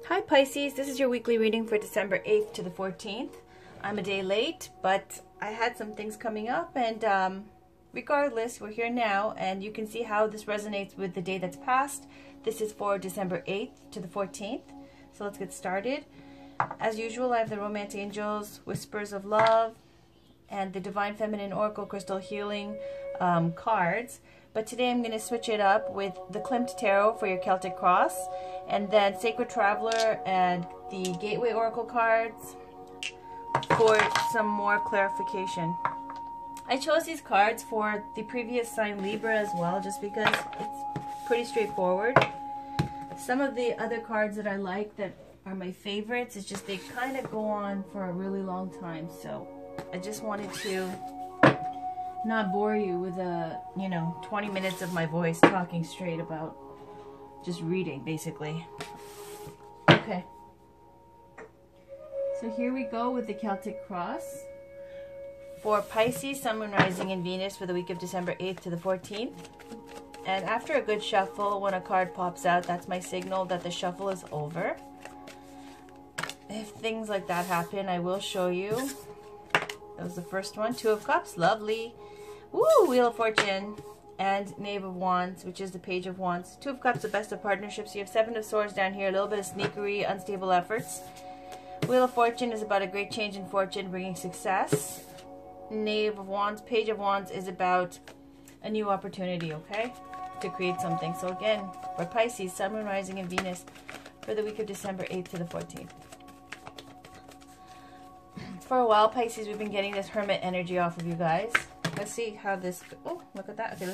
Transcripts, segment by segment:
Hi Pisces, this is your weekly reading for December 8th to the 14th. I'm a day late, but I had some things coming up, and regardless, we're here now, and you can see how this resonates with the day that's passed. This is for December 8th to the 14th, so let's get started. As usual, I have the Romantic Angels, Whispers of Love, and the Divine Feminine Oracle Crystal Healing cards. But today I'm going to switch it up with the Klimt Tarot for your Celtic Cross, and then Sacred Traveler and the Gateway Oracle cards for some more clarification. I chose these cards for the previous sign Libra as well, just because it's pretty straightforward. Some of the other cards that I like that are my favorites, it's just they kind of go on for a really long time, so I just wanted to not bore you with 20 minutes of my voice talking straight about just reading, basically. Okay. So here we go with the Celtic Cross. For Pisces, Sun, Moon, Rising, and Venus for the week of December 8th to the 14th. And after a good shuffle, when a card pops out, that's my signal that the shuffle is over. If things like that happen, I will show you. That was the first one. Two of Cups, lovely. Woo, Wheel of Fortune, and Knave of Wands, which is the Page of Wands. Two of Cups, the best of partnerships. You have Seven of Swords down here, a little bit of sneakery, unstable efforts. Wheel of Fortune is about a great change in fortune, bringing success. Knave of Wands, Page of Wands is about a new opportunity, okay, to create something. So again, for Pisces, Sun, Moon, Rising, and Venus for the week of December 8th to the 14th. For a while, Pisces, we've been getting this Hermit energy off of you guys. Let's see how this... Oh, look at that. Okay,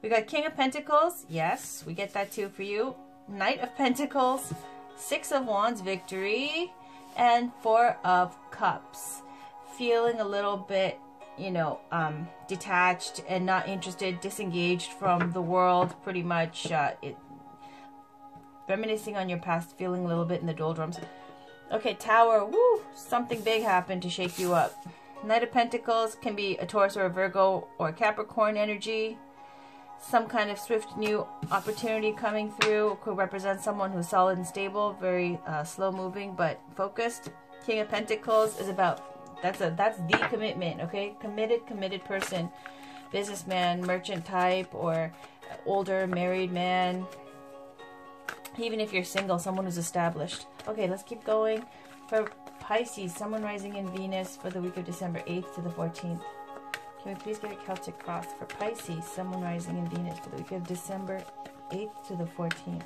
we got King of Pentacles. Yes, we get that too for you. Knight of Pentacles. Six of Wands, victory. And Four of Cups. Feeling a little bit, detached and not interested, disengaged from the world, pretty much. Reminiscing on your past, feeling a little bit in the doldrums. Okay, Tower. Woo! Something big happened to shake you up. Knight of Pentacles can be a Taurus or a Virgo or a Capricorn energy. Some kind of swift new opportunity coming through. Could represent someone who's solid and stable, very slow moving but focused. King of Pentacles is about, that's the commitment, okay? Committed person. Businessman, merchant type, or older married man. Even if you're single, someone who's established. Okay, let's keep going. For Pisces, Sun, Moon, Rising, and Venus for the week of December 8th to the 14th. Can we please get a Celtic Cross for Pisces, Sun, Moon, Rising, and Venus for the week of December 8th to the 14th?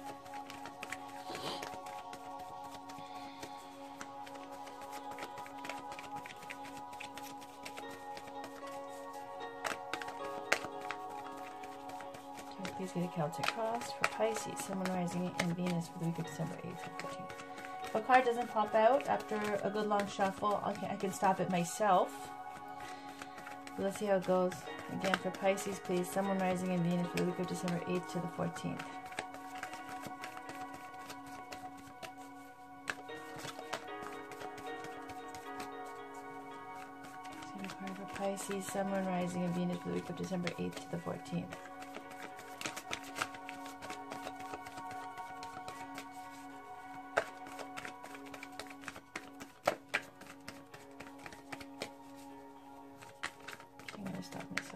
Can we please get a Celtic Cross for Pisces, Sun, Moon, Rising, and Venus for the week of December 8th to the 14th? If a card doesn't pop out after a good long shuffle, I can stop it myself. Let's see how it goes. Again, for Pisces, please, Sun, Moon, Rising, and Venus for the week of December 8th to the 14th. Same card for Pisces, Sun, Moon, Rising, and Venus for the week of December 8th to the 14th. Stop myself.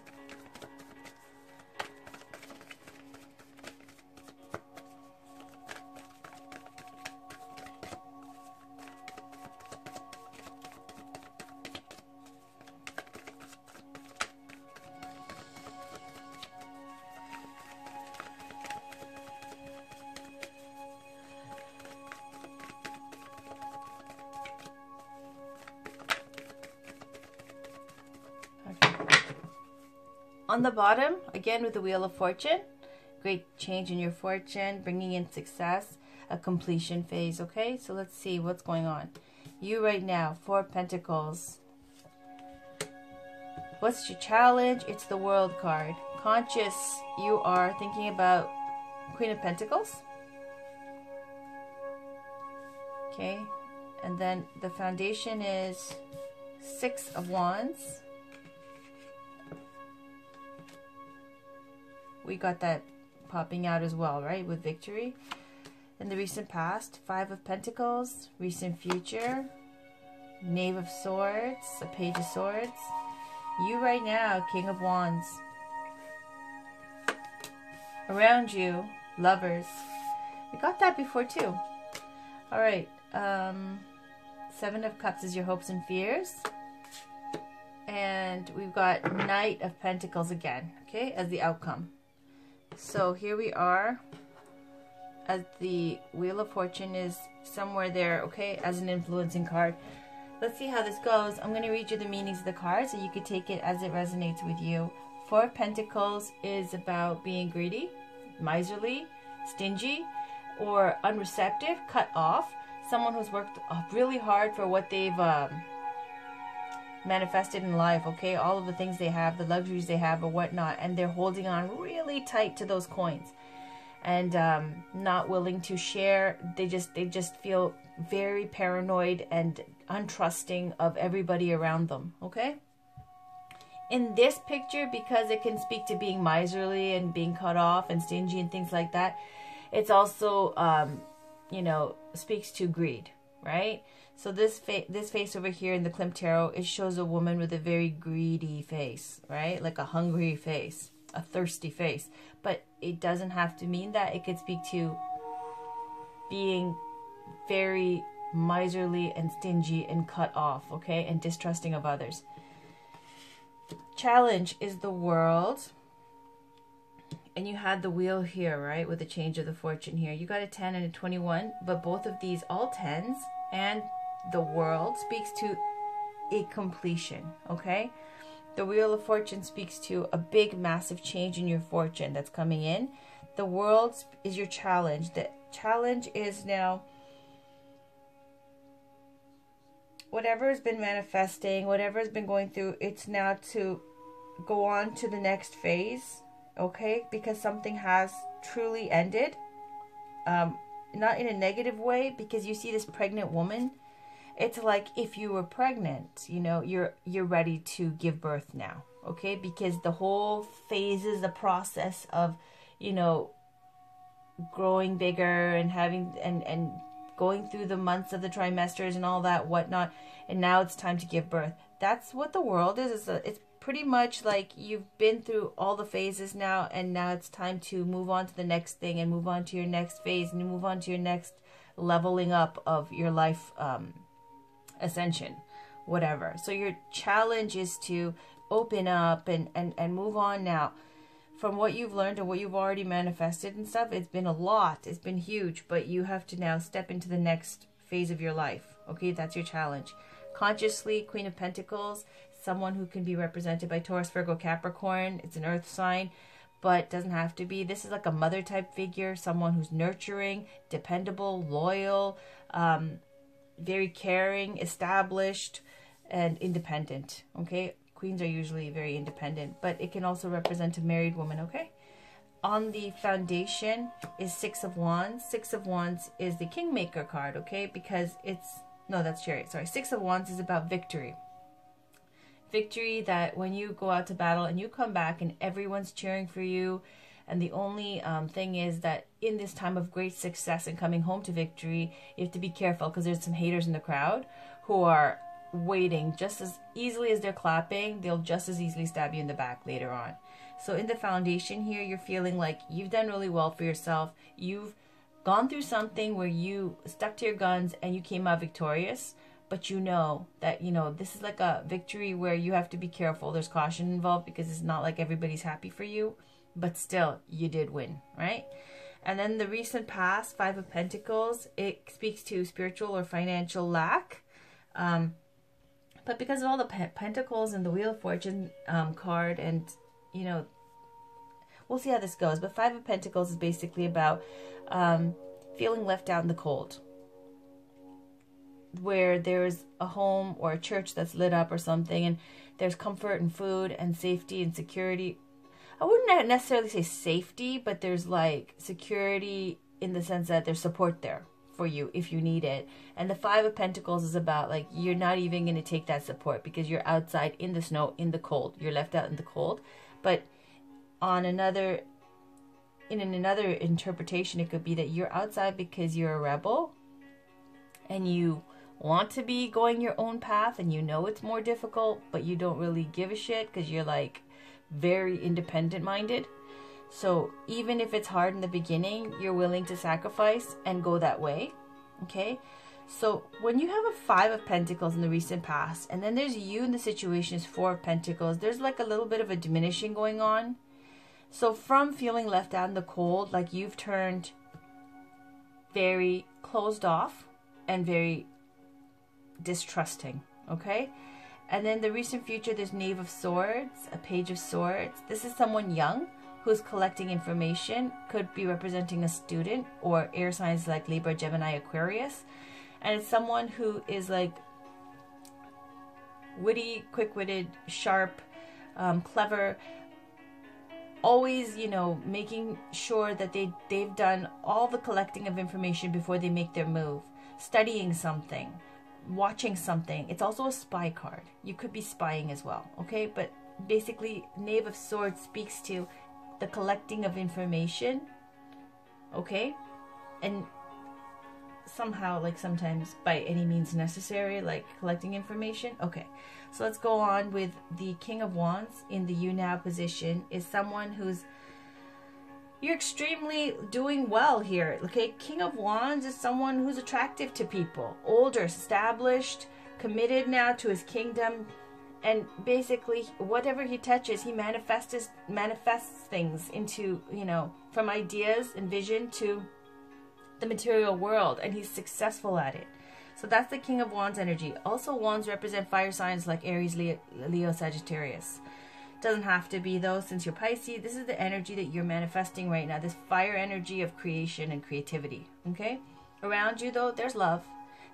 On the bottom, again with the Wheel of Fortune, great change in your fortune, bringing in success, a completion phase, okay? So let's see what's going on. You right now, Four of Pentacles. What's your challenge? It's the World card. Conscious, you are thinking about Queen of Pentacles. Okay, and then the foundation is Six of Wands. We got that popping out as well, right, with victory. in the recent past, 5 of Pentacles, recent future, Knave of Swords, a Page of Swords. You right now, King of Wands. Around you, Lovers. We got that before too. Alright, 7 of Cups is your hopes and fears. And we've got Knight of Pentacles again, okay, as the outcome. So here we are, as the Wheel of Fortune is somewhere there, okay, as an influencing card. Let's see how this goes. I'm going to read you the meanings of the cards so you can take it as it resonates with you. 4 of Pentacles is about being greedy, miserly, stingy, or unreceptive, cut off. Someone who's worked really hard for what they've manifested in life, okay? All of the things they have, the luxuries they have or whatnot, and they're holding on really tight to those coins and not willing to share. They just feel very paranoid and untrusting of everybody around them, okay? In this picture, because it can speak to being miserly and being cut off and stingy and things like that, it's also, you know, speaks to greed, right? So this face over here in the Klimt Tarot, it shows a woman with a very greedy face, right? Like a hungry face, a thirsty face. But it doesn't have to mean that. It could speak to being very miserly and stingy and cut off, okay? And distrusting of others. Challenge is the World. And you had the Wheel here, right? With the change of the fortune here. You got a 10 and a 21. But both of these, all 10s and the World, speaks to a completion, okay? The Wheel of Fortune speaks to a big, massive change in your fortune that's coming in. The World is your challenge. The challenge is now whatever has been manifesting, whatever has been going through, it's now to go on to the next phase, okay? Because something has truly ended. Not in a negative way, because you see this pregnant woman. It's like if you were pregnant, you know, you're ready to give birth now, okay? Because the whole phase is the process of, you know, growing bigger and having and going through the months of the trimesters and all that whatnot, and now it's time to give birth. That's what the World is. It's pretty much like you've been through all the phases now, and now it's time to move on to the next thing and move on to your next phase and move on to your next leveling up of your life ascension, whatever. So your challenge is to open up and move on now. From what you've learned and what you've already manifested and stuff, it's been a lot. It's been huge, but you have to now step into the next phase of your life. Okay, that's your challenge. Consciously, Queen of Pentacles, someone who can be represented by Taurus, Virgo, Capricorn. It's an earth sign, but doesn't have to be. This is like a mother type figure, someone who's nurturing, dependable, loyal, very caring, established, and independent. Okay, queens are usually very independent, but it can also represent a married woman, okay? On the foundation is 6 of Wands. 6 of Wands is the Kingmaker card, okay? Because it's, no, that's Chariot, sorry. 6 of Wands is about victory. Victory, that when you go out to battle and you come back and everyone's cheering for you, and the only thing is that in this time of great success and coming home to victory, you have to be careful because there's some haters in the crowd who are waiting. Just as easily as they're clapping, they'll just as easily stab you in the back later on. So in the foundation here, you're feeling like you've done really well for yourself. You've gone through something where you stuck to your guns and you came out victorious. But you know that, you know, this is like a victory where you have to be careful. There's caution involved because it's not like everybody's happy for you. But still, you did win, right? And then the recent past, 5 of Pentacles, it speaks to spiritual or financial lack. But because of all the Pentacles and the Wheel of Fortune card, and, you know, we'll see how this goes. But 5 of Pentacles is basically about feeling left out in the cold. Where there's a home or a church that's lit up or something, and there's comfort and food and safety and security. I wouldn't necessarily say safety, but there's like security in the sense that there's support there for you if you need it. And the 5 of Pentacles is about like you're not even going to take that support because you're outside in the snow, in the cold. You're left out in the cold. But on another in another interpretation, it could be that you're outside because you're a rebel and you want to be going your own path, and you know it's more difficult, but you don't really give a shit because you're like very independent minded. So even if it's hard in the beginning, you're willing to sacrifice and go that way. Okay, so when you have a 5 of Pentacles in the recent past, and then there's you in the situation is 4 of Pentacles, there's like a little bit of a diminishing going on. So from feeling left out in the cold, like you've turned very closed off and very distrusting. Okay, and then the recent future, there's Knave of Swords, a Page of Swords. This is someone young who's collecting information, could be representing a student or air signs like Libra, Gemini, Aquarius. And it's someone who is like witty, quick-witted, sharp, clever, always, you know, making sure that they've done all the collecting of information before they make their move, studying something, watching something. It's also a spy card. You could be spying as well, okay? But basically, Knave of Swords speaks to the collecting of information, okay? And somehow, like sometimes by any means necessary, like collecting information. Okay, so let's go on with the King of Wands in the you now position. Is someone who's, you're extremely doing well here, okay? King of Wands is someone who's attractive to people, older, established, committed now to his kingdom, and basically whatever he touches, he manifests things into, you know, from ideas and vision to the material world, and he's successful at it. So that's the King of Wands energy. Also, wands represent fire signs like Aries, Leo, Sagittarius. Doesn't have to be though, since you're Pisces. This is the energy that you're manifesting right now, this fire energy of creation and creativity. Okay, around you though, there's love.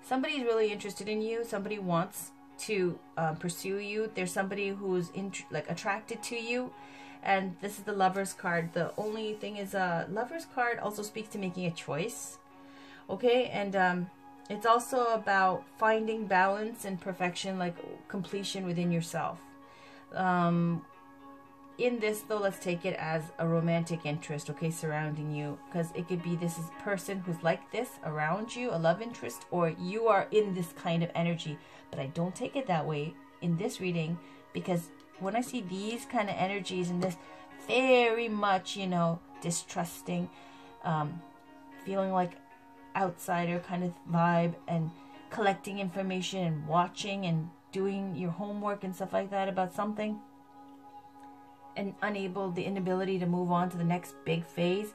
Somebody's really interested in you. Somebody wants to pursue you. There's somebody who's attracted to you. And this is the Lover's card. The only thing is, Lover's card also speaks to making a choice. Okay, and it's also about finding balance and perfection, like completion within yourself. In this though, let's take it as a romantic interest, okay, surrounding you, because it could be this is a person who's like this around you, a love interest, or you are in this kind of energy. But I don't take it that way in this reading, because when I see these kind of energies and this very much, you know, distrusting, feeling like outsider kind of vibe, and collecting information and watching and doing your homework and stuff like that about something, and the inability to move on to the next big phase,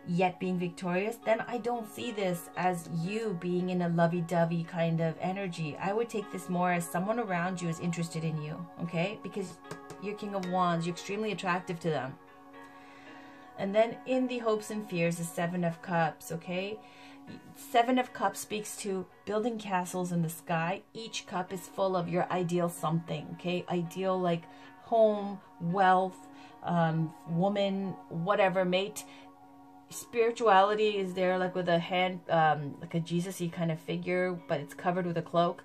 yet being victorious, then I don't see this as you being in a lovey-dovey kind of energy. I would take this more as someone around you is interested in you, okay? Because you're King of Wands, you're extremely attractive to them. And then in the hopes and fears, the 7 of Cups, okay? 7 of Cups speaks to building castles in the sky. Each cup is full of your ideal something, okay? Ideal like home, wealth, woman, whatever, mate. Spirituality is there, like with a hand, like a Jesus-y kind of figure, but it's covered with a cloak.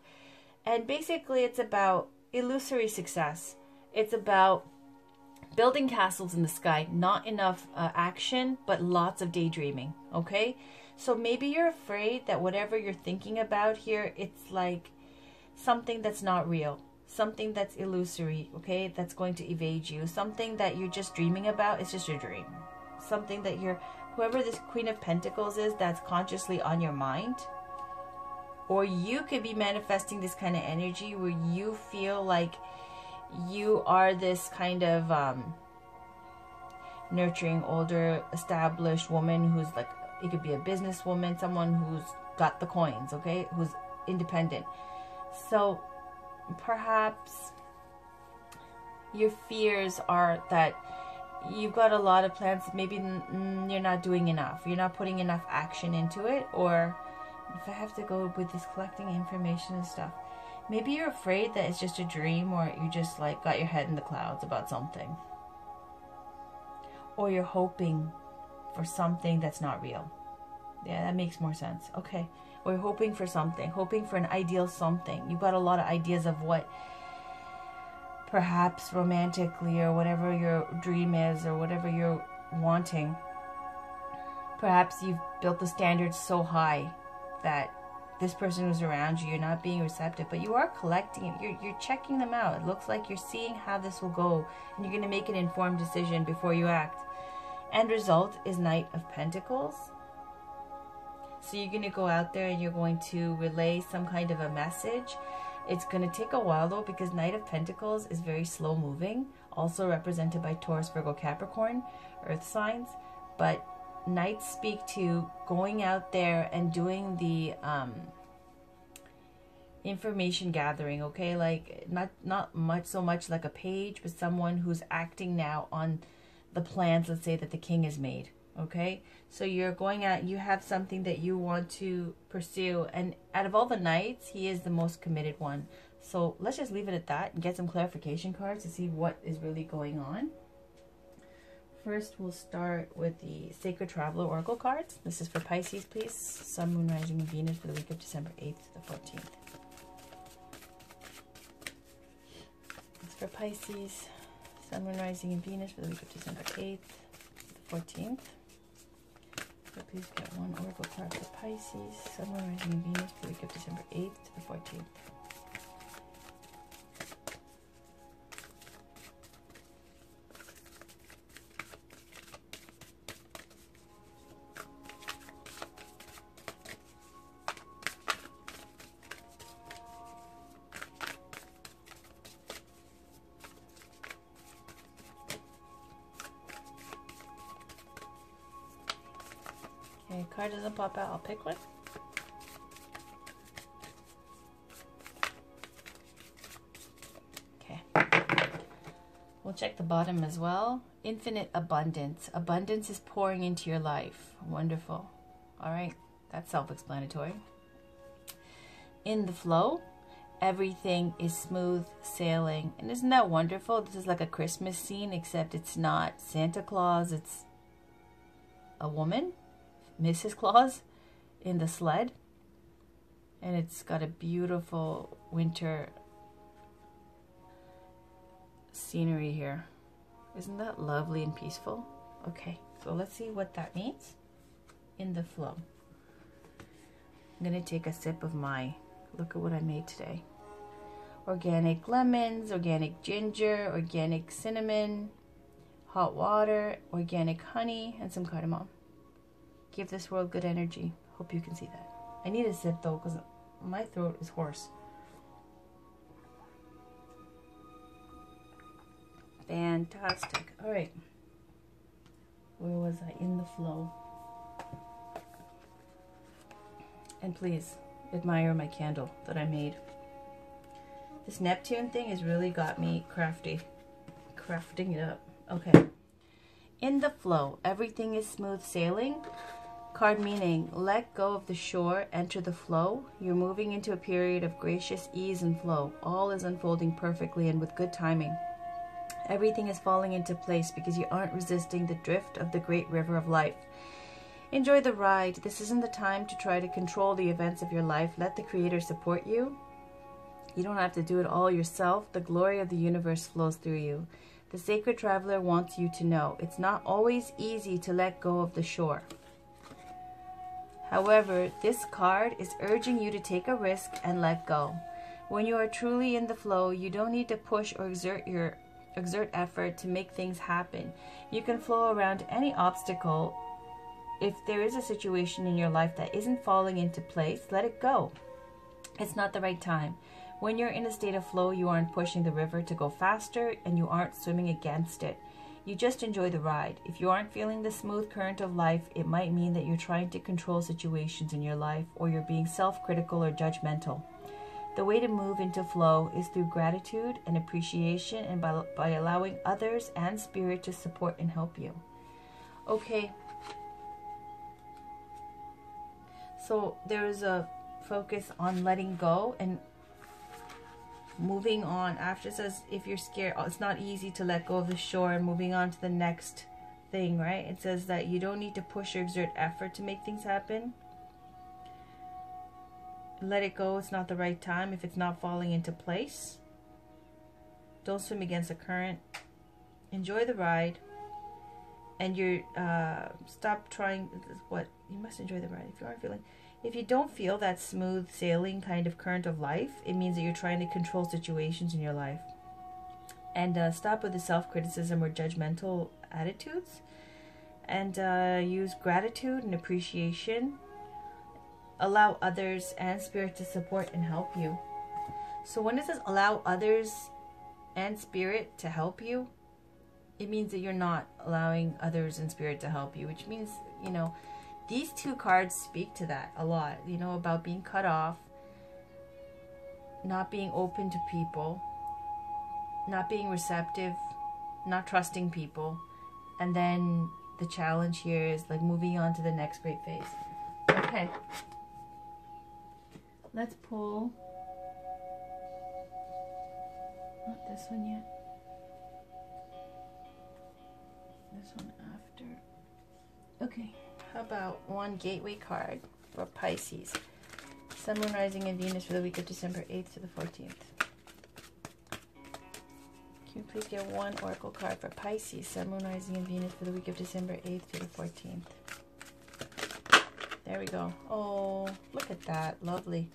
And basically it's about illusory success. It's about building castles in the sky. Not enough action, but lots of daydreaming, okay? So maybe you're afraid that whatever you're thinking about here, it's like something that's not real. Something that's illusory, okay? That's going to evade you. Something that you're just dreaming about, it's just your dream. Something that you're, whoever this Queen of Pentacles is, that's consciously on your mind. Or you could be manifesting this kind of energy where you feel like you are this kind of nurturing, older, established woman who's like, it could be a businesswoman, someone who's got the coins, okay? Who's independent. So perhaps your fears are that you've got a lot of plans, maybe you're not doing enough, you're not putting enough action into it. Or if I have to go with this collecting information and stuff, maybe you're afraid that it's just a dream, or you just like got your head in the clouds about something, or you're hoping for something that's not real. Yeah, that makes more sense. Okay, or you're hoping for something, hoping for an ideal something. You've got a lot of ideas of what perhaps romantically, or whatever your dream is, or whatever you're wanting, Perhaps you've built the standards so high that this person who's around you, you're not being receptive, but you are collecting it. You're checking them out. It looks like you're seeing how this will go, and you're going to make an informed decision before you act. End result is Knight of Pentacles. So you're going to go out there and you're going to relay some kind of a message. It's going to take a while though, because Knight of Pentacles is very slow moving, also represented by Taurus, Virgo, Capricorn, earth signs. But Knights speak to going out there and doing the information gathering, okay? Like not much so much like a page, but someone who's acting now on the plans, let's say, that the king has made, okay? So you're going out, you have something that you want to pursue, and out of all the Knights, he is the most committed one. So let's just leave it at that and get some clarification cards to see what is really going on. First, we'll start with the Sacred Traveler Oracle cards. This is for Pisces, please. Sun, Moon, Rising, and Venus for the week of December 8th to the 14th. It's for Pisces. Sun, Moon, Rising, and Venus for the week of December 8th to the 14th. So please get one Oracle card for Pisces. Sun, Moon, Rising, and Venus for the week of December 8th to the 14th. Okay, card doesn't pop out, I'll pick one. Okay. We'll check the bottom as well. Infinite abundance. Abundance is pouring into your life. Wonderful. All right, that's self-explanatory. In the flow, everything is smooth sailing. And isn't that wonderful? This is like a Christmas scene, except it's not Santa Claus, it's a woman, Mrs. Claus, in the sled, and it's got a beautiful winter scenery here. Isn't that lovely and peaceful? Okay, so let's see what that means in the flow. I'm gonna take a sip of my, look at what I made today. Organic lemons, organic ginger, organic cinnamon, hot water, organic honey, and some cardamom. Give this world good energy. Hope you can see that. I need a sip though, because my throat is hoarse. Fantastic. All right. Where was I? In the flow. And please admire my candle that I made. This Neptune thing has really got me crafting it up. Okay. In the flow, everything is smooth sailing. Card meaning, let go of the shore, enter the flow. You're moving into a period of gracious ease and flow. All is unfolding perfectly and with good timing. Everything is falling into place because you aren't resisting the drift of the great river of life. Enjoy the ride. This isn't the time to try to control the events of your life. Let the Creator support you. You don't have to do it all yourself. The glory of the universe flows through you. The Sacred Traveler wants you to know it's not always easy to let go of the shore. However, this card is urging you to take a risk and let go. When you are truly in the flow, you don't need to push or exert effort to make things happen. You can flow around any obstacle. If there is a situation in your life that isn't falling into place, let it go. It's not the right time. When you're in a state of flow, you aren't pushing the river to go faster and you aren't swimming against it. You just enjoy the ride. If you aren't feeling the smooth current of life, it might mean that you're trying to control situations in your life, or you're being self-critical or judgmental. The way to move into flow is through gratitude and appreciation, and by allowing others and spirit to support and help you. Okay. So there is a focus on letting go and moving on. After it says, if you're scared, it's not easy to let go of the shore, and moving on to the next thing, right? It says that you don't need to push or exert effort to make things happen. Let it go. It's not the right time if it's not falling into place. Don't swim against the current. Enjoy the ride. and you're stop trying. What you must enjoy the ride. If you aren't feeling, if you don't feel that smooth sailing kind of current of life, it means that you're trying to control situations in your life. And stop with the self-criticism or judgmental attitudes, and use gratitude and appreciation. Allow others and spirit to support and help you. So when it says allow others and spirit to help you, it means that you're not allowing others and spirit to help you, which means, you know, these two cards speak to that a lot, you know, about being cut off, not being open to people, not being receptive, not trusting people. And then the challenge here is like moving on to the next great phase. Okay. Let's pull, not this one yet, this one after. Okay, how about one gateway card for Pisces, Sun, Moon, Rising, and Venus for the week of December 8th to the 14th. Can you please get one oracle card for Pisces, Sun, Moon, Rising, and Venus for the week of December 8th to the 14th? There we go. Oh, look at that. Lovely.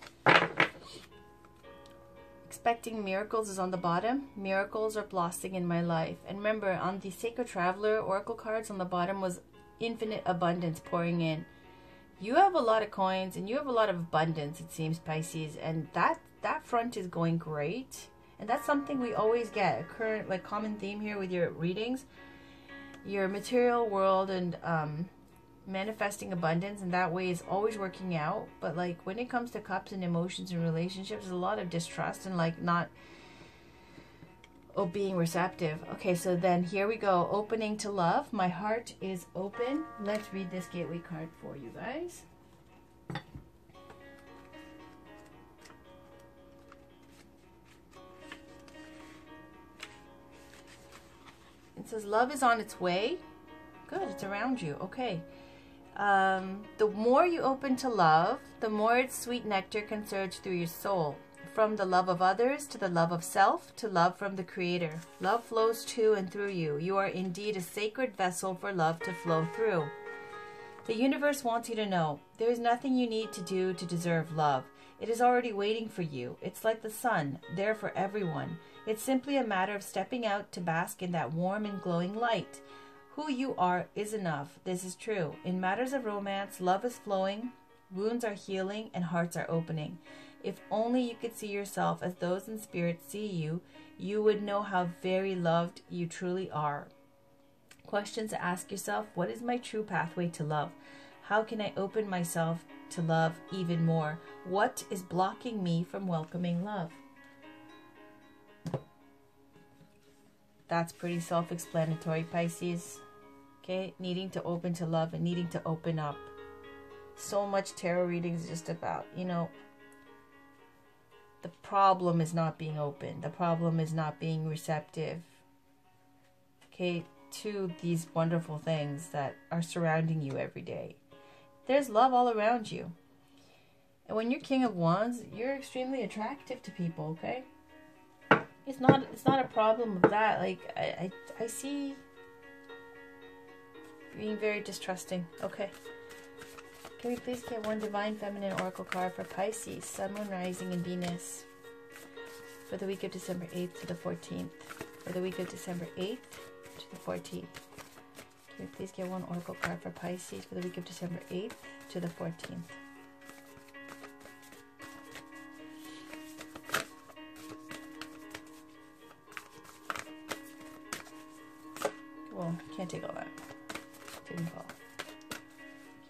Expecting miracles is on the bottom. Miracles are blossoming in my life. And remember, on the Sacred Traveler oracle cards on the bottom was infinite abundance pouring in. You have a lot of coins and you have a lot of abundance, it seems, Pisces. And that front is going great. And that's something we always get. A current, like, common theme here with your readings. Your material world and manifesting abundance in that way is always working out. But like when it comes to cups and emotions and relationships, there's a lot of distrust and like not being receptive. Okay, so then here we go. Opening to love. My heart is open. Let's read this gateway card for you guys. It says love is on its way. Good, it's around you. Okay. The more you open to love, the more its sweet nectar can surge through your soul. From the love of others to the love of self to love from the Creator. Love flows to and through you. You are indeed a sacred vessel for love to flow through. The universe wants you to know there is nothing you need to do to deserve love. It is already waiting for you. It's like the sun, there for everyone. It's simply a matter of stepping out to bask in that warm and glowing light. Who you are is enough. This is true. In matters of romance, love is flowing, wounds are healing, and hearts are opening. If only you could see yourself as those in spirit see you, you would know how very loved you truly are. Questions to ask yourself: what is my true pathway to love? How can I open myself to love even more? What is blocking me from welcoming love? That's pretty self-explanatory, Pisces. Okay, needing to open to love and needing to open up. So much tarot readings is just about, you know, the problem is not being open. The problem is not being receptive, okay, to these wonderful things that are surrounding you every day. There's love all around you. And when you're King of Wands, you're extremely attractive to people, okay? It's not a problem of that. Like, I see being very distrusting. Okay. Can we please get one Divine Feminine Oracle card for Pisces, Sun, Moon, Rising, and Venus for the week of December 8th to the 14th? For the week of December 8th to the 14th. Can we please get one Oracle card for Pisces for the week of December 8th to the 14th? Well, can't take all that. Didn't fall.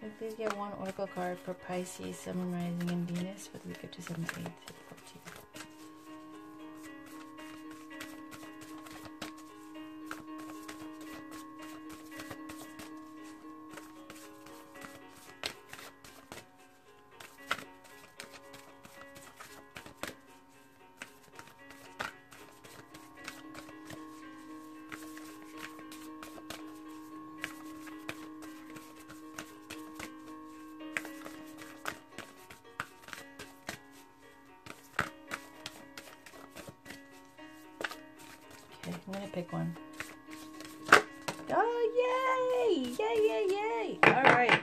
Can we please get one Oracle card for Pisces, Sun, Moon, Rising, and Venus for the week of December 8th to the 14th? I'm gonna pick one. Oh, Yay! Yay, yay, yay! All right.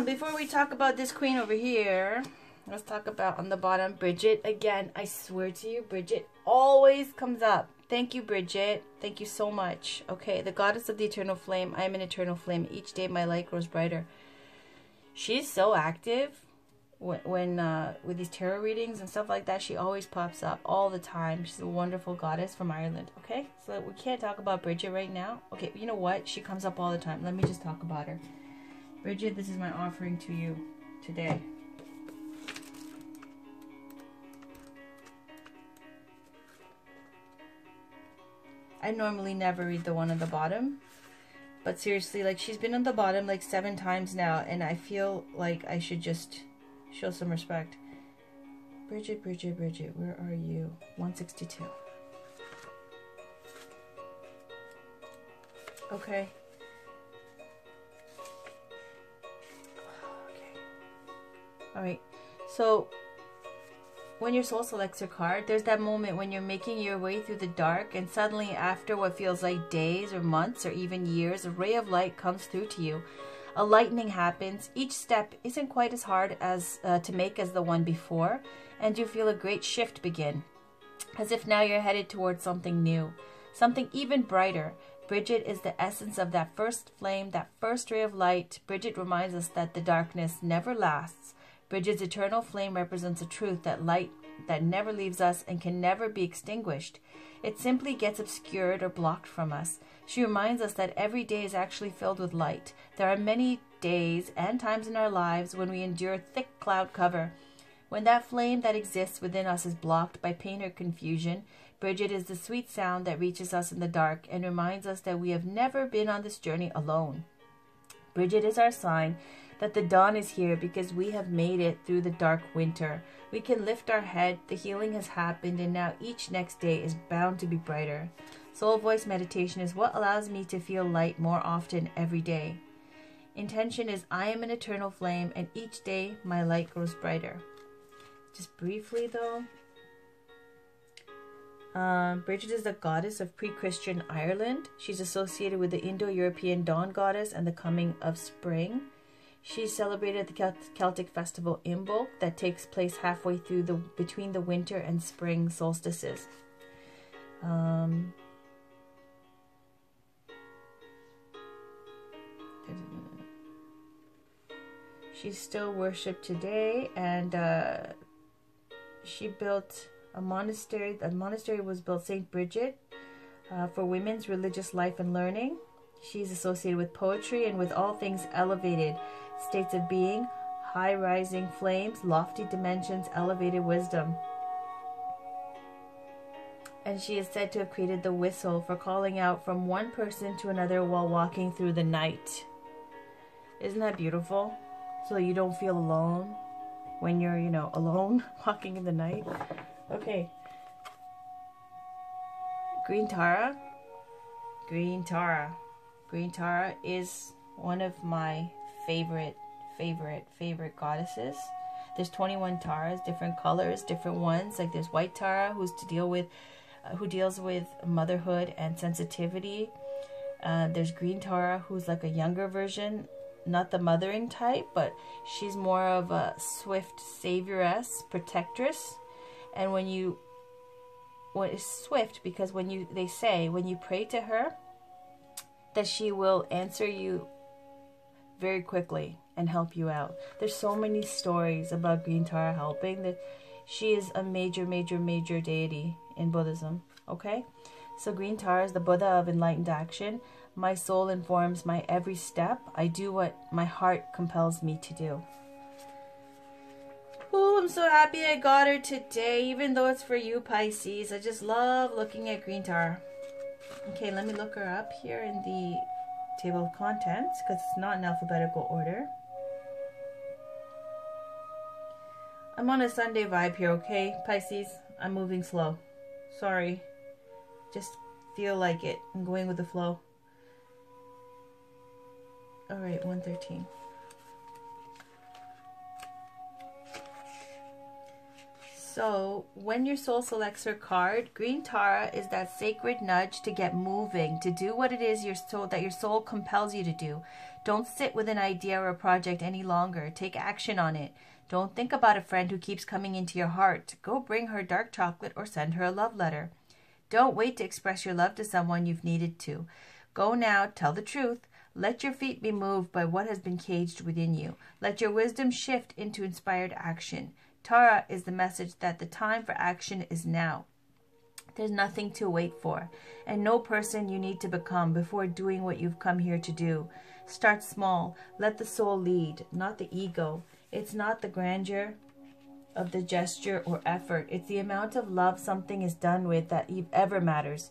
Before we talk about this queen over here, let's talk about on the bottom, Bridget. Again, I swear to you, Bridget always comes up. Thank you, Bridget. Thank you so much. Okay, the goddess of the eternal flame. I am an eternal flame. Each day my light grows brighter. She's so active when with these tarot readings and stuff like that. She always pops up all the time. She's a wonderful goddess from Ireland. Okay, so we can't talk about Bridget right now. Okay, you know what? She comes up all the time. Let me just talk about her. Bridget, this is my offering to you today. I normally never read the one on the bottom, but seriously, like, she's been on the bottom like 7 times now, and I feel like I should just show some respect. Bridget, Bridget, Bridget, where are you? 162. Okay. All right, so when your soul selects your card, there's that moment when you're making your way through the dark, and suddenly after what feels like days or months or even years, a ray of light comes through to you. A lightning happens. Each step isn't quite as hard as to make as the one before, and you feel a great shift begin, as if now you're headed towards something new, something even brighter. Bridget is the essence of that first flame, that first ray of light. Bridget reminds us that the darkness never lasts. Bridget's eternal flame represents a truth, that light that never leaves us and can never be extinguished. It simply gets obscured or blocked from us. She reminds us that every day is actually filled with light. There are many days and times in our lives when we endure thick cloud cover. When that flame that exists within us is blocked by pain or confusion, Bridget is the sweet sound that reaches us in the dark and reminds us that we have never been on this journey alone. Bridget is our sign that the dawn is here because we have made it through the dark winter. We can lift our head, the healing has happened, and now each next day is bound to be brighter. Soul voice meditation is what allows me to feel light more often every day. Intention is I am an eternal flame, and each day my light grows brighter. Just briefly though, Bridget is the goddess of pre-Christian Ireland. She's associated with the Indo-European dawn goddess and the coming of spring. She's celebrated at the Celtic festival Imbolc that takes place halfway through between the winter and spring solstices. She's still worshipped today, and she built a monastery. The monastery was built St. Bridget for women's religious life and learning. She's associated with poetry and with all things elevated, states of being, high rising flames, lofty dimensions, elevated wisdom. And she is said to have created the whistle for calling out from one person to another while walking through the night. Isn't that beautiful? So you don't feel alone when you're, alone walking in the night. Okay. Green Tara. Green Tara. Green Tara is one of my favorite goddesses. There's 21 Taras, different colors, different ones. Like there's White Tara, who deals with motherhood and sensitivity. There's Green Tara, who's like a younger version, not the mothering type, but she's more of a swift savioress, protectress. And when it's swift, because they say when you pray to her, that she will answer you very quickly and help you out. There's so many stories about Green Tara helping, that she is a major deity in Buddhism. Okay, so Green Tara is the Buddha of enlightened action. My soul informs my every step. I do what my heart compels me to do. Ooh, I'm so happy I got her today, even though it's for you, Pisces. I just love looking at Green Tara. Okay, let me look her up here in the table of contents, because it's not in alphabetical order. I'm on a Sunday vibe here, okay, Pisces? I'm moving slow. Sorry. Just feel like it. I'm going with the flow. Alright, 113. So when your soul selects her card, Green Tara is that sacred nudge to get moving, to do what it is that your soul compels you to do. Don't sit with an idea or a project any longer. Take action on it. Don't think about a friend who keeps coming into your heart. Go bring her dark chocolate or send her a love letter. Don't wait to express your love to someone you've needed to. Go now, tell the truth. Let your feet be moved by what has been caged within you. Let your wisdom shift into inspired action. Tara is the message that the time for action is now. There's nothing to wait for, and no person you need to become before doing what you've come here to do. Start small. Let the soul lead, not the ego. It's not the grandeur of the gesture or effort. It's the amount of love something is done with that ever matters.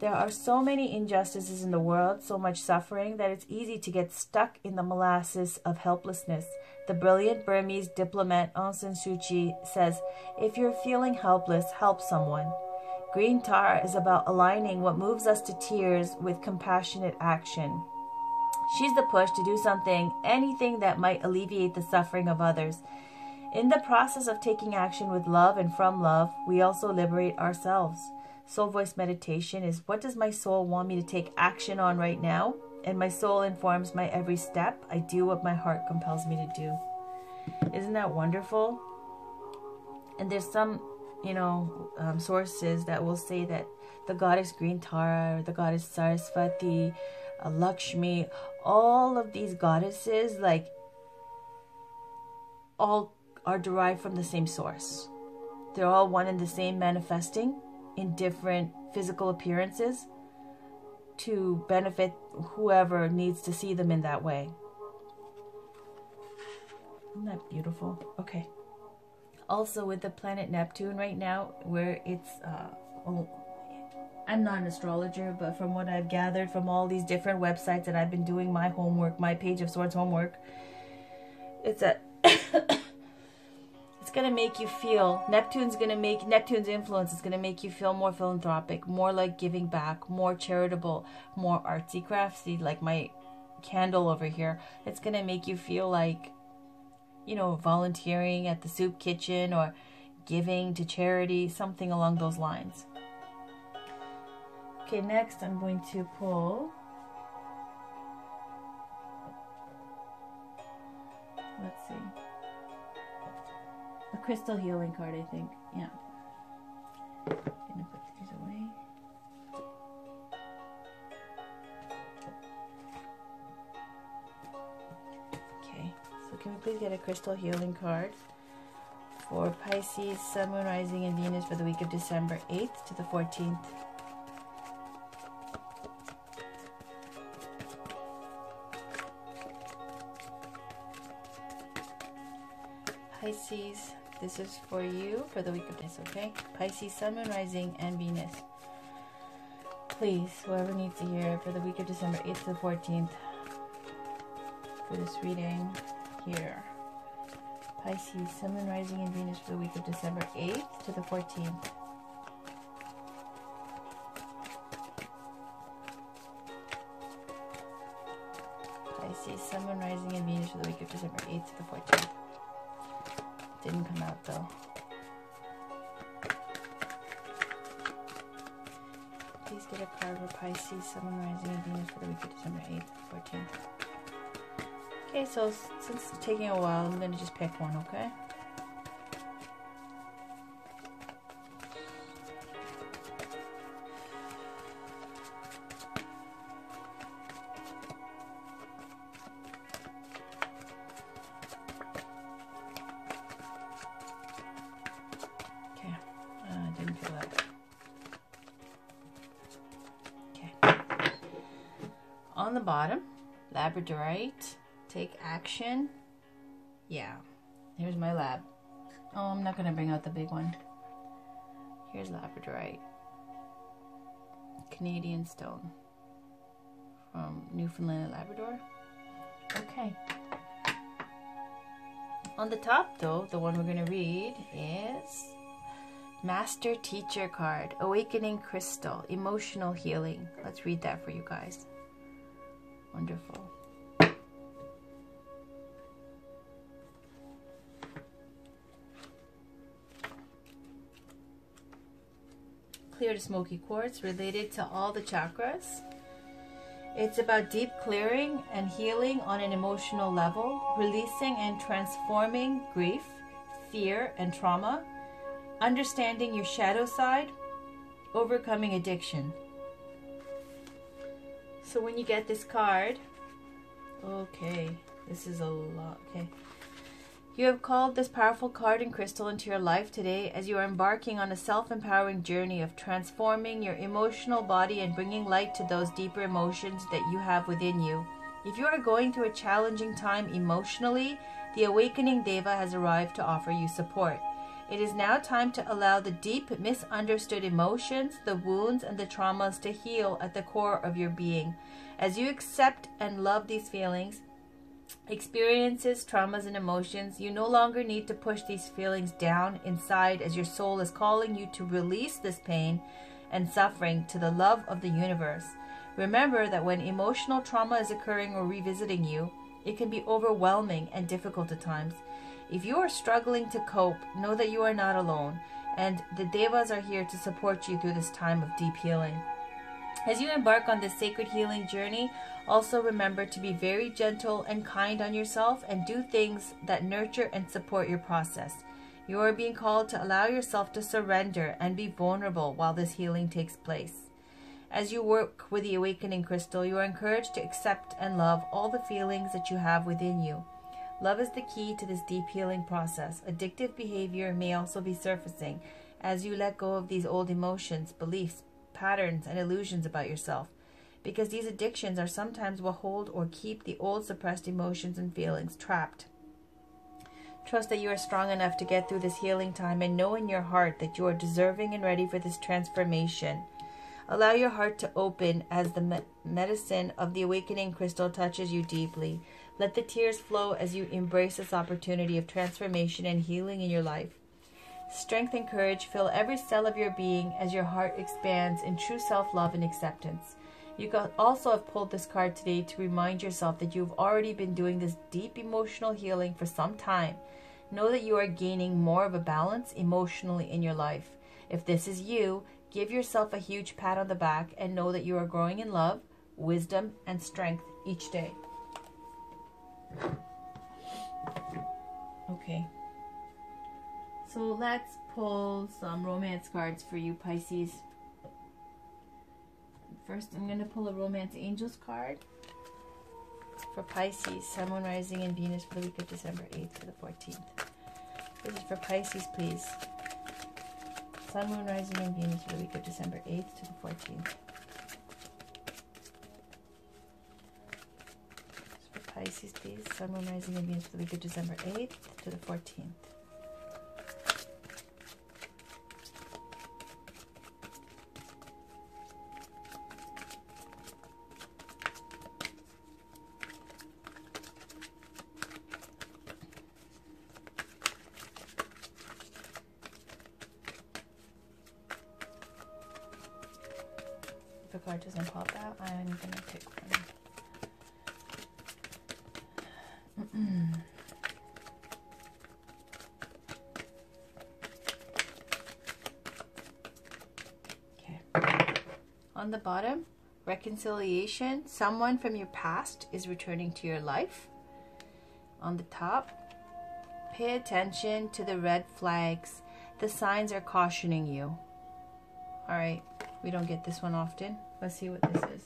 There are so many injustices in the world, so much suffering, that it's easy to get stuck in the molasses of helplessness. The brilliant Burmese diplomat Aung San Suu Kyi says, if you're feeling helpless, help someone. Green Tara is about aligning what moves us to tears with compassionate action. She's the push to do something, anything that might alleviate the suffering of others. In the process of taking action with love and from love, we also liberate ourselves. Soul voice meditation is, what does my soul want me to take action on right now? And my soul informs my every step. I do what my heart compels me to do. Isn't that wonderful? And there's some, sources that will say that the goddess Green Tara, or the goddess Saraswati, Lakshmi, all of these goddesses, all are derived from the same source. They're all one and the same, manifesting in different physical appearances to benefit whoever needs to see them in that way. Isn't that beautiful? Okay. Also with the planet Neptune right now, where it's, I'm not an astrologer, but from what I've gathered from all these different websites that I've been doing my homework, my Page of Swords homework, it's a it's going to make you feel, Neptune's influence is going to make you feel more philanthropic, more like giving back, more charitable, more artsy craftsy, like my candle over here. It's going to make you feel like, volunteering at the soup kitchen or giving to charity, something along those lines. Okay, next I'm going to pull, let's see, a crystal healing card, I think. Yeah. Gonna put these away. Okay, so can we please get a crystal healing card for Pisces, Sun, Moon, Rising, and Venus for the week of December 8th to the 14th? Pisces, this is for you for the week of this, okay? Pisces, Sun, Moon, Rising, and Venus. Please, whoever needs to hear for the week of December 8th to the 14th for this reading here. Pisces, Sun, Moon, Rising, and Venus for the week of December 8th to the 14th. Pisces, Sun, Moon, Rising, and Venus for the week of December 8th to the 14th. Didn't come out though. Please get a card for Pisces, Sun, Moon, Rising, and Venus for the week of December 8th to 14th. Okay, so since it's taking a while, I'm going to just pick one, okay? Didn't feel that. Okay. On the bottom, Labradorite, take action. Yeah, here's my lab. Oh, I'm not going to bring out the big one. Here's Labradorite. Canadian stone from Newfoundland and Labrador. Okay. On the top, though, the one we're going to read is Master Teacher card, Awakening Crystal, Emotional Healing. Let's read that for you guys. Wonderful. clear to smoky quartz related to all the chakras. It's about deep clearing and healing on an emotional level, releasing and transforming grief, fear, and trauma, understanding your shadow side, overcoming addiction. So when you get this card, okay, this is a lot, okay. You have called this powerful card and crystal into your life today as you are embarking on a self-empowering journey of transforming your emotional body and bringing light to those deeper emotions that you have within you. If you are going through a challenging time emotionally, the awakening Deva has arrived to offer you support. It is now time to allow the deep, misunderstood emotions, the wounds, and the traumas to heal at the core of your being. As you accept and love these feelings, experiences, traumas, and emotions, you no longer need to push these feelings down inside, as your soul is calling you to release this pain and suffering to the love of the universe. Remember that when emotional trauma is occurring or revisiting you, it can be overwhelming and difficult at times. If you are struggling to cope, know that you are not alone, and the Devas are here to support you through this time of deep healing. As you embark on this sacred healing journey, also remember to be very gentle and kind on yourself and do things that nurture and support your process. You are being called to allow yourself to surrender and be vulnerable while this healing takes place. As you work with the awakening crystal, you are encouraged to accept and love all the feelings that you have within you. Love is the key to this deep healing process. Addictive behavior may also be surfacing as you let go of these old emotions, beliefs, patterns, and illusions about yourself, because these addictions are sometimes what hold or keep the old suppressed emotions and feelings trapped. Trust that you are strong enough to get through this healing time and know in your heart that you are deserving and ready for this transformation. Allow your heart to open as the medicine of the awakening crystal touches you deeply. Let the tears flow as you embrace this opportunity of transformation and healing in your life. Strength and courage fill every cell of your being as your heart expands in true self-love and acceptance. You could also have pulled this card today to remind yourself that you've already been doing this deep emotional healing for some time. Know that you are gaining more of a balance emotionally in your life. If this is you, give yourself a huge pat on the back and know that you are growing in love, wisdom, and strength each day. Okay. So let's pull some romance cards for you, Pisces. First, I'm going to pull a Romance Angels card for Pisces, Sun, Moon, Rising, and Venus for the week of December 8th to the 14th. This is for Pisces, please. Sun, Moon, Rising, and Venus for the week of December 8th to the 14th. This is for Pisces, please. Sun, Moon, Rising, and Venus for the week of December 8th to the 14th. If a card doesn't pop out, I'm going to pick one. Okay. On the bottom, reconciliation. Someone from your past is returning to your life. On the top, pay attention to the red flags. The signs are cautioning you. All right. We don't get this one often. Let's see what this is.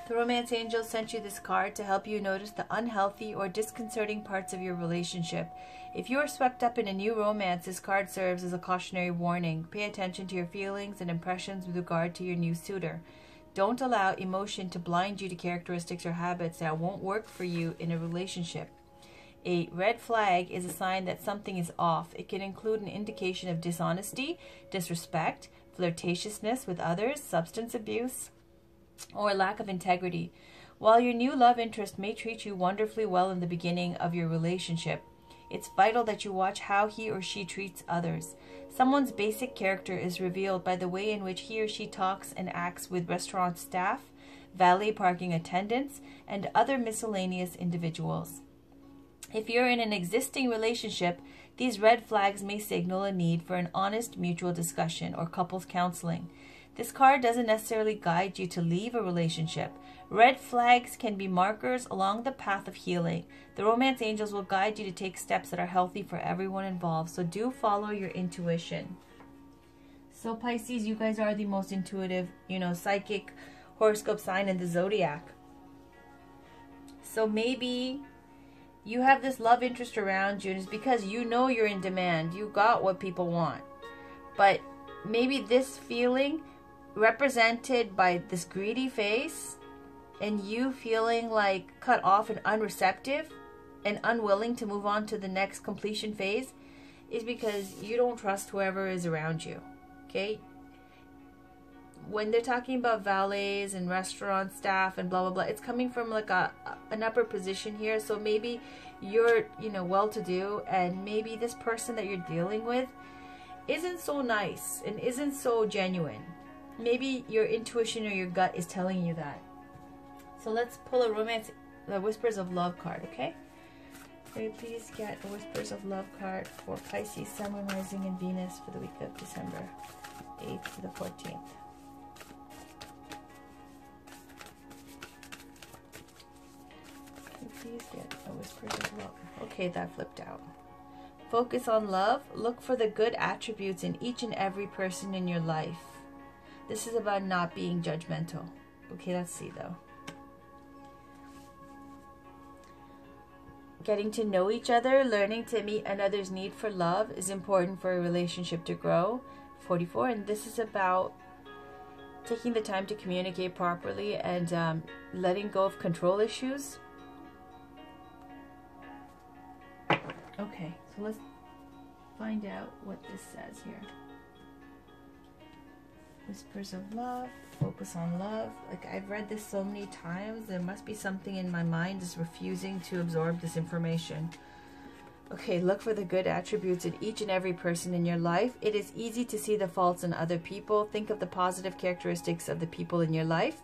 The Romance Angel sent you this card to help you notice the unhealthy or disconcerting parts of your relationship. If you are swept up in a new romance, this card serves as a cautionary warning. Pay attention to your feelings and impressions with regard to your new suitor. Don't allow emotion to blind you to characteristics or habits that won't work for you in a relationship. A red flag is a sign that something is off. It can include an indication of dishonesty, disrespect, flirtatiousness with others, substance abuse, or lack of integrity. While your new love interest may treat you wonderfully well in the beginning of your relationship, it's vital that you watch how he or she treats others. Someone's basic character is revealed by the way in which he or she talks and acts with restaurant staff, valet parking attendants, and other miscellaneous individuals. If you're in an existing relationship, these red flags may signal a need for an honest mutual discussion or couples counseling. This card doesn't necessarily guide you to leave a relationship. Red flags can be markers along the path of healing. The romance angels will guide you to take steps that are healthy for everyone involved, so do follow your intuition. So Pisces, you guys are the most intuitive, psychic horoscope sign in the zodiac. So maybe you have this love interest around you, and it's because you're in demand. You got what people want. But maybe this feeling represented by this greedy face and you feeling like cut off and unreceptive and unwilling to move on to the next completion phase is because you don't trust whoever is around you. Okay? When they're talking about valets and restaurant staff and blah blah blah, it's coming from like an upper position here. So maybe you're well-to-do, and maybe this person that you're dealing with isn't so nice and isn't so genuine. Maybe your intuition or your gut is telling you that. So let's pull the Whispers of Love card, okay? Will you please get a Whispers of Love card for Pisces, Sun, Moon, Rising, and Venus for the week of December 8th to the 14th. Please get a Whispers of Love. Okay, that flipped out. Focus on love. Look for the good attributes in each and every person in your life. This is about not being judgmental. Okay, let's see though. Getting to know each other, learning to meet another's need for love is important for a relationship to grow. 44, and this is about taking the time to communicate properly and letting go of control issues. Okay, so let's find out what this says here. Whispers of Love, focus on love. Like, I've read this so many times, there must be something in my mind that's refusing to absorb this information. Okay, look for the good attributes in each and every person in your life. It is easy to see the faults in other people. Think of the positive characteristics of the people in your life.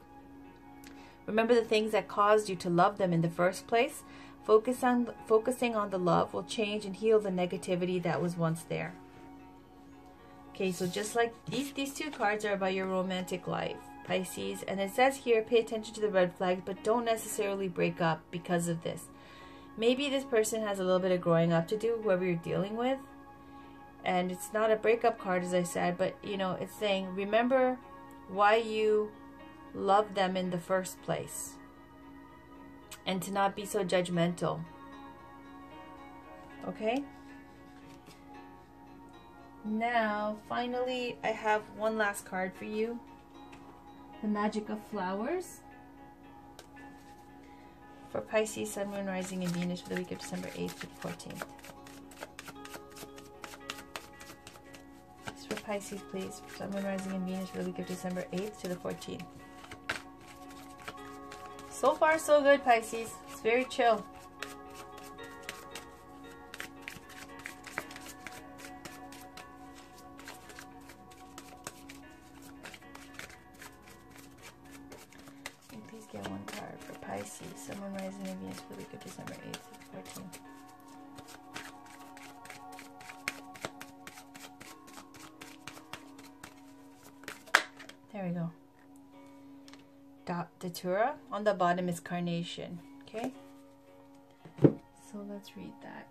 Remember the things that caused you to love them in the first place. Focusing on the love will change and heal the negativity that was once there. Okay, so just like these two cards are about your romantic life, Pisces. And it says here, pay attention to the red flags, but don't necessarily break up because of this. Maybe this person has a little bit of growing up to do, whoever you're dealing with. And it's not a breakup card, as I said, but, it's saying, remember why you loved them in the first place. And to not be so judgmental. Okay? Now, finally, I have one last card for you. The Magic of Flowers. For Pisces, Sun, Moon, Rising, and Venus for the week of December 8th to the 14th. It's for Pisces, please. Sun, Moon, Rising, and Venus for the week of December 8th to the 14th. So far, so good, Pisces. It's very chill. And please get one card for Pisces, Sun, Moon, Rising, and Venus for the week of December 8th to 14th. There we go. Datura. On the bottom is Carnation. Okay, so let's read that.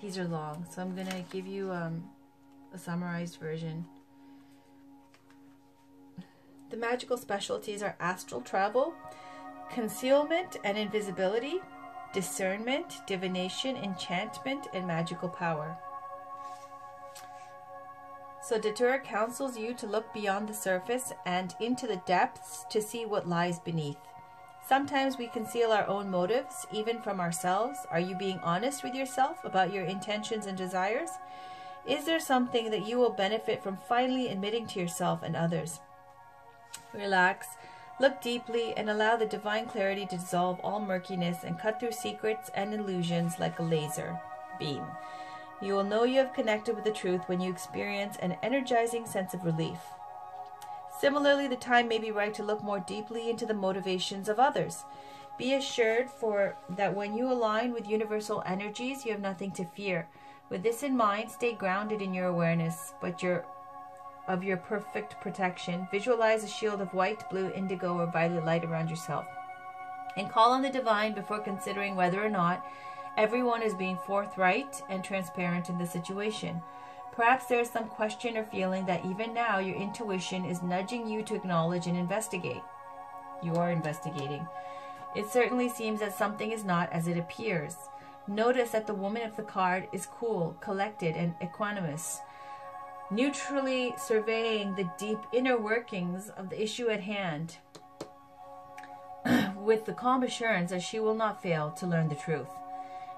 These are long, so I'm gonna give you a summarized version. The magical specialties are astral travel, concealment and invisibility, discernment, divination, enchantment, and magical power. So Datura counsels you to look beyond the surface and into the depths to see what lies beneath. Sometimes we conceal our own motives, even from ourselves. Are you being honest with yourself about your intentions and desires? Is there something that you will benefit from finally admitting to yourself and others? Relax, look deeply, and allow the divine clarity to dissolve all murkiness and cut through secrets and illusions like a laser beam. You will know you have connected with the truth when you experience an energizing sense of relief. Similarly, the time may be right to look more deeply into the motivations of others. Be assured that when you align with universal energies, you have nothing to fear. With this in mind, stay grounded in your awareness, of your perfect protection. Visualize a shield of white, blue, indigo, or violet light around yourself. And call on the divine before considering whether or not everyone is being forthright and transparent in the situation. Perhaps there is some question or feeling that even now your intuition is nudging you to acknowledge and investigate. You are investigating. It certainly seems that something is not as it appears. Notice that the woman of the card is cool, collected, and equanimous, neutrally surveying the deep inner workings of the issue at hand, with the calm assurance that she will not fail to learn the truth.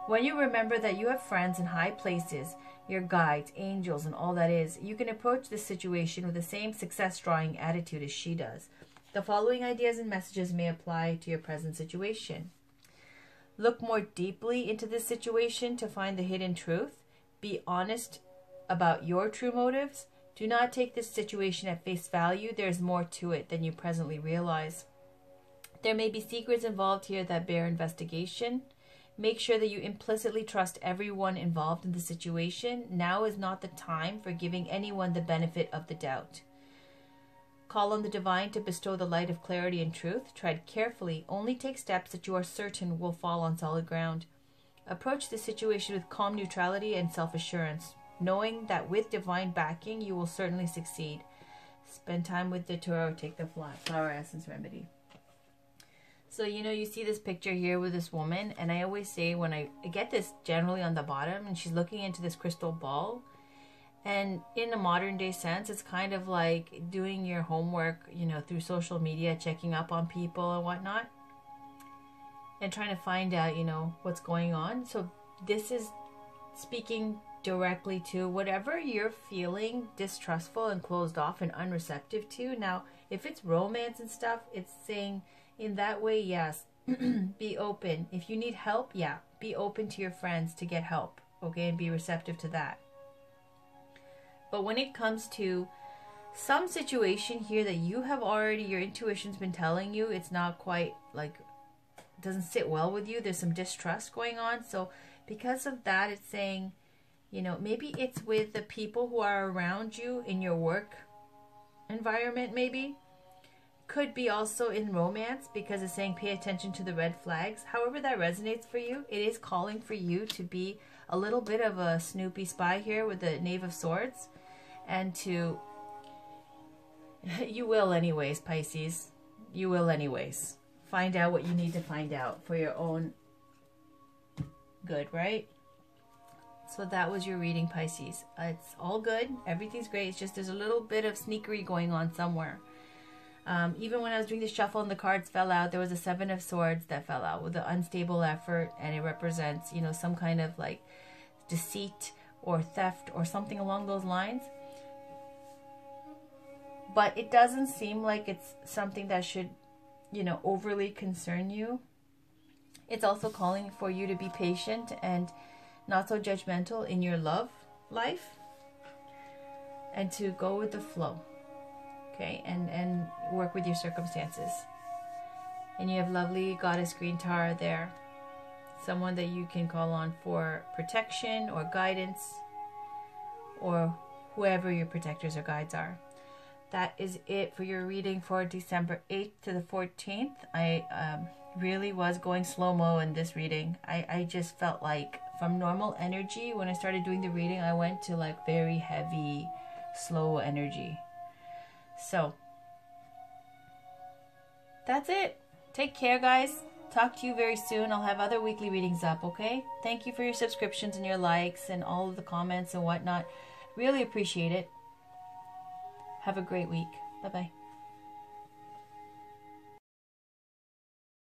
When you remember that you have friends in high places, your guides, angels, and all that is, you can approach this situation with the same success-drawing attitude as she does. The following ideas and messages may apply to your present situation. Look more deeply into this situation to find the hidden truth. Be honest about your true motives. Do not take this situation at face value. There is more to it than you presently realize. There may be secrets involved here that bear investigation. Make sure that you implicitly trust everyone involved in the situation. Now is not the time for giving anyone the benefit of the doubt. Call on the divine to bestow the light of clarity and truth. Tread carefully. Only take steps that you are certain will fall on solid ground. Approach the situation with calm neutrality and self-assurance, knowing that with divine backing, you will certainly succeed. Spend time with the tarot. Take the flower essence remedy. So, you see this picture here with this woman, and I always say when I get this generally on the bottom, and she's looking into this crystal ball, and in a modern day sense, it's kind of like doing your homework, through social media, checking up on people and whatnot, and trying to find out, what's going on. So this is speaking directly to whatever you're feeling distrustful and closed off and unreceptive to. Now, if it's romance and stuff, it's saying, in that way, yes, be open. If you need help, yeah, be open to your friends to get help, okay, and be receptive to that. But when it comes to some situation here that you have already, your intuition's been telling you, it's not quite like, it doesn't sit well with you, there's some distrust going on. So because of that, it's saying, maybe it's with the people who are around you in your work environment, maybe. Could be also in romance, because it's saying pay attention to the red flags. However that resonates for you, it is calling for you to be a little bit of a snoopy spy here with the Knave of Swords. And you will anyways, Pisces. You will anyways. Find out what you need to find out for your own good, right? So that was your reading, Pisces. It's all good. Everything's great. It's just there's a little bit of sneakery going on somewhere. Even when I was doing the shuffle and the cards fell out, there was a 7 of Swords that fell out with an unstable effort, and it represents, some kind of like deceit or theft or something along those lines. But it doesn't seem like it's something that should, overly concern you. It's also calling for you to be patient and not so judgmental in your love life, and to go with the flow. Okay, and work with your circumstances. And you have lovely Goddess Green Tara there. Someone that you can call on for protection or guidance, or whoever your protectors or guides are. That is it for your reading for December 8th to the 14th. I really was going slow-mo in this reading. I just felt like from normal energy, when I started doing the reading, I went to like very heavy, slow energy. So, that's it. Take care, guys. Talk to you very soon. I'll have other weekly readings up, okay? Thank you for your subscriptions and your likes and all of the comments and whatnot. Really appreciate it. Have a great week. Bye-bye.